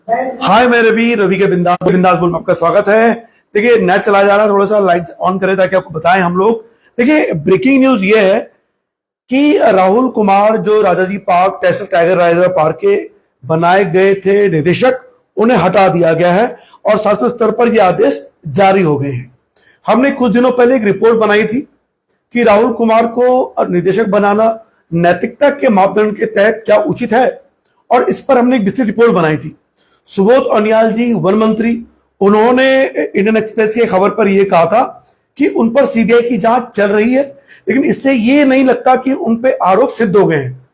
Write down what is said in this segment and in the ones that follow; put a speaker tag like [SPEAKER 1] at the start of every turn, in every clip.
[SPEAKER 1] हाय मैं रवि के बिंदास बोल में आपका स्वागत है। देखिए नेट चला जा रहा है, थोड़ा सा लाइट ऑन करें ताकि आपको बताएं हम लोग। देखिए ब्रेकिंग न्यूज ये है कि राहुल कुमार जो Rajaji park tiger reserve park के बनाए गए थे निदेशक, उन्हें हटा दिया गया है और शासन स्तर पर यह आदेश जारी हो गए हैं। हमने कुछ दिनों पहले एक रिपोर्ट बनाई थी कि राहुल कुमार को निदेशक बनाना नैतिकता के मापदंड के तहत क्या उचित है, और इस पर हमने एक विस्तृत रिपोर्ट बनाई थी। सुबोध उनियाल जी वन मंत्री, उन्होंने इंडियन एक्सप्रेस की खबर पर यह कहा था कि उन पर सीबीआई की जांच चल रही है, लेकिन इससे यह नहीं लगता कि उन पे आरोप सिद्ध हो गए हैं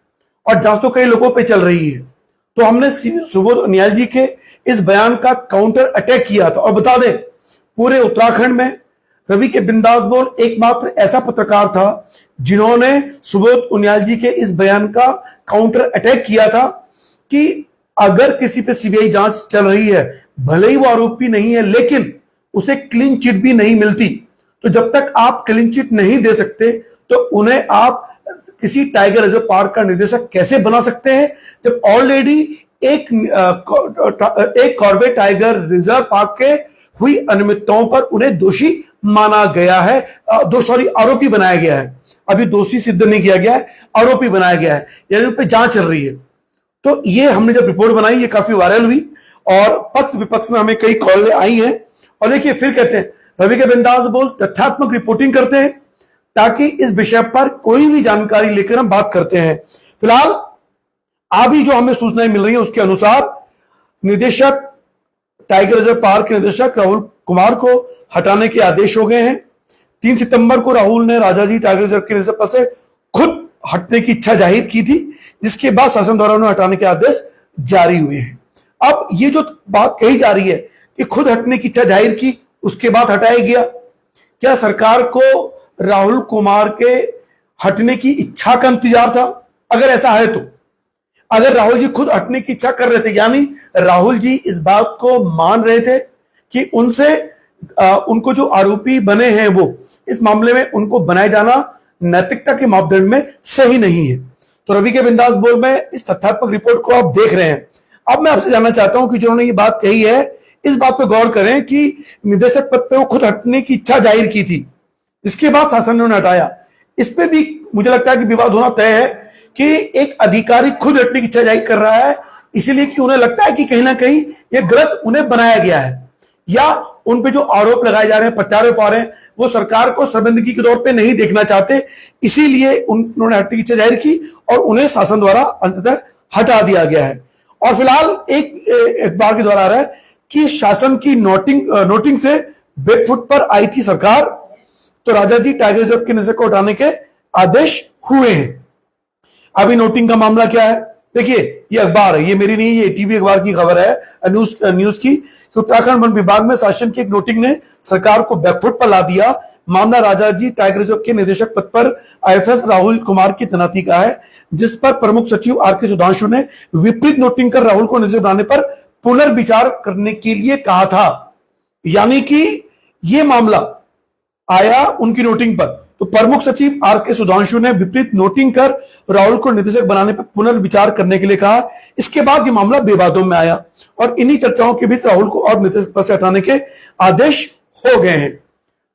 [SPEAKER 1] और जांच तो कई लोगों पे चल रही है। तो हमने सुबोध उनियाल जी के इस बयान का काउंटर अटैक किया था। और बता दें, पूरे उत्तराखंड में रवि के बिंदास बोल एकमात्र ऐसा पत्रकार था जिन्होंने सुबोध उनियाल जी के इस बयान का काउंटर अटैक किया था कि अगर किसी पे सीबीआई जांच चल रही है, भले ही वो आरोपी नहीं है, लेकिन उसे क्लीन चिट भी नहीं मिलती, तो जब तक आप क्लीन चिट नहीं दे सकते तो उन्हें आप किसी टाइगर रिजर्व पार्क का निदेशक कैसे बना सकते हैं, जब ऑलरेडी एक कॉर्बेट टाइगर रिजर्व पार्क के हुई अनियमितताओं पर उन्हें दोषी माना गया है, आरोपी बनाया गया है। अभी दोषी सिद्ध नहीं किया गया है, आरोपी बनाया गया है, यानी उन पर जांच चल रही है। तो ये हमने जब रिपोर्ट बनाई, ये काफी वायरल हुई और पक्ष विपक्ष में हमें कई कॉल आई हैं। और देखिए फिर कहते हैं रवि के बिंदास बोल तथ्यात्मक रिपोर्टिंग करते हैं ताकि इस विषय पर कोई भी जानकारी लेकर हम बात करते हैं। फिलहाल अभी जो हमें सूचनाएं मिल रही है उसके अनुसार निदेशक टाइगर रिजर्व पार्क के निदेशक राहुल कुमार को हटाने के आदेश हो गए हैं। 3 सितंबर को राहुल ने राजाजी टाइगर रिजर्व के निदेशक पद से खुद हटने की इच्छा जाहिर की थी, जिसके बाद शासन द्वारा उन्हें हटाने के आदेश जारी हुए हैं। अब ये जो बात कही जा रही है कि खुद हटने की इच्छा जाहिर की, उसके बाद हटाया गया, क्या सरकार को राहुल कुमार के हटने की इच्छा का इंतजार था? अगर ऐसा है तो अगर राहुल जी खुद हटने की इच्छा कर रहे थे, यानी राहुल जी इस बात को मान रहे थे कि उनको जो आरोपी बने हैं वो इस मामले में उनको बनाए जाना नैतिकता के मापदंड में सही नहीं है, तो रवि के बिंदास बोल में इस तथ्यात्मक रिपोर्ट को आप देख रहे हैं। अब मैं आपसे जानना चाहता हूं कि जिन्होंने ये बात कही है, इस बात पे गौर करें कि निदेशक पद पे वो खुद हटने की इच्छा जाहिर की थी, इसके बाद शासन ने उन्हें हटाया। इस पे भी मुझे लगता है कि विवाद होना तय है कि एक अधिकारी खुद हटने की इच्छा जाहिर कर रहा है इसलिए कि उन्हें लगता है कि कहीं ना कहीं यह गलत उन्हें बनाया गया है, या उन पे जो आरोप लगाए जा रहे हैं, प्रत्यारोप आ रहे हैं, वो सरकार को शर्मिंदगी के तौर पे नहीं देखना चाहते, इसीलिए उन्होंने हटने की इच्छा जाहिर की और उन्हें शासन द्वारा अंततः हटा दिया गया है। और फिलहाल एक बार के द्वारा आ रहा है कि शासन की नोटिंग से बैकफुट पर आई थी सरकार, तो राजाजी टाइगर रिजर्व के निदेशक को हटाने के आदेश हुए हैं। अभी नोटिंग का मामला क्या है? देखिए ये अखबार है, ये मेरी नहीं, ये टीवी अखबार की खबर है न्यूज की कि उत्तराखंड वन विभाग में शासन की एक नोटिंग ने सरकार को बैकफुट पर ला दिया। मामला राजाजी टाइगर रिजर्व के निदेशक पद पर आईएफएस राहुल कुमार की तैनाती का है, जिस पर प्रमुख सचिव आर के सुधांशु ने विपरीत नोटिंग कर राहुल को निदेशक बनाने पर पुनर्विचार करने के लिए कहा था। यानी कि यह मामला आया उनकी नोटिंग पर, तो प्रमुख सचिव आर के सुधांशु ने विपरीत नोटिंग कर राहुल को निदेशक बनाने पर पुनर्विचार करने के लिए कहा। इसके बाद यह मामला विवादों में आया और इन्हीं चर्चाओं के बीच राहुल को और निदेशक पद से हटाने के आदेश हो गए हैं।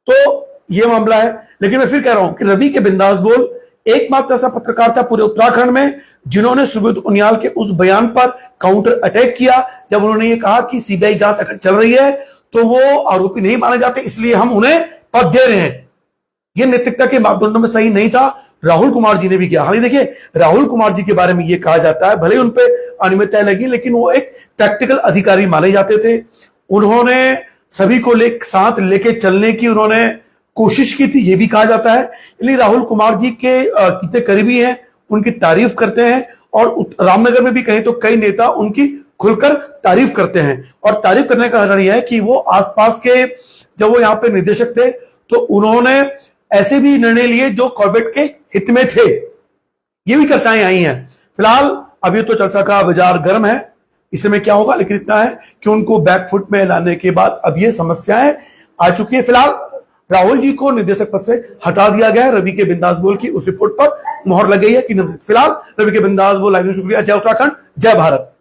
[SPEAKER 1] तो यह मामला है, लेकिन मैं फिर कह रहा हूं कि रवि के बिंदास बोल एकमात्र ऐसा पत्रकार था पूरे उत्तराखंड में जिन्होंने सुबोध उनियाल के उस बयान पर काउंटर अटैक किया, जब उन्होंने ये कहा कि सीबीआई जांच अगर चल रही है तो वो आरोपी नहीं माने जाते, इसलिए हम उन्हें पद दे रहे हैं। यह नैतिकता के मापदंडों में सही नहीं था। राहुल कुमार जी ने भी किया। हालांकि देखिए राहुल कुमार जी के बारे में यह कहा जाता है, भले उन पे अनियमितताएं लगी, लेकिन वो एक प्रैक्टिकल अधिकारी माने जाते थे। उन्होंने सभी को साथ लेके चलने की उन्होंने कोशिश की थी, यह भी कहा जाता है। इसलिए राहुल कुमार जी के कितने करीबी हैं, उनकी तारीफ करते हैं, और रामनगर में भी कहें तो कई नेता उनकी खुलकर तारीफ करते हैं। और तारीफ करने का कारण यह है कि वो आसपास के, जब वो यहाँ पे निदेशक थे तो उन्होंने ऐसे भी निर्णय लिए जो कॉर्बेट के हित में थे। ये भी चर्चाएं आई हैं। फिलहाल अभी तो चर्चा का बाजार गर्म है, इसमें क्या होगा, लेकिन इतना है कि उनको बैकफुट में लाने के बाद अब ये समस्याएं आ चुकी है। फिलहाल राहुल जी को निदेशक पद से हटा दिया गया है। रवि के बिंदास बोल की उस रिपोर्ट पर मोहर लग गई है कि फिलहाल रवि के बिंदास बोल, शुक्रिया। जय उत्तराखंड, जय भारत।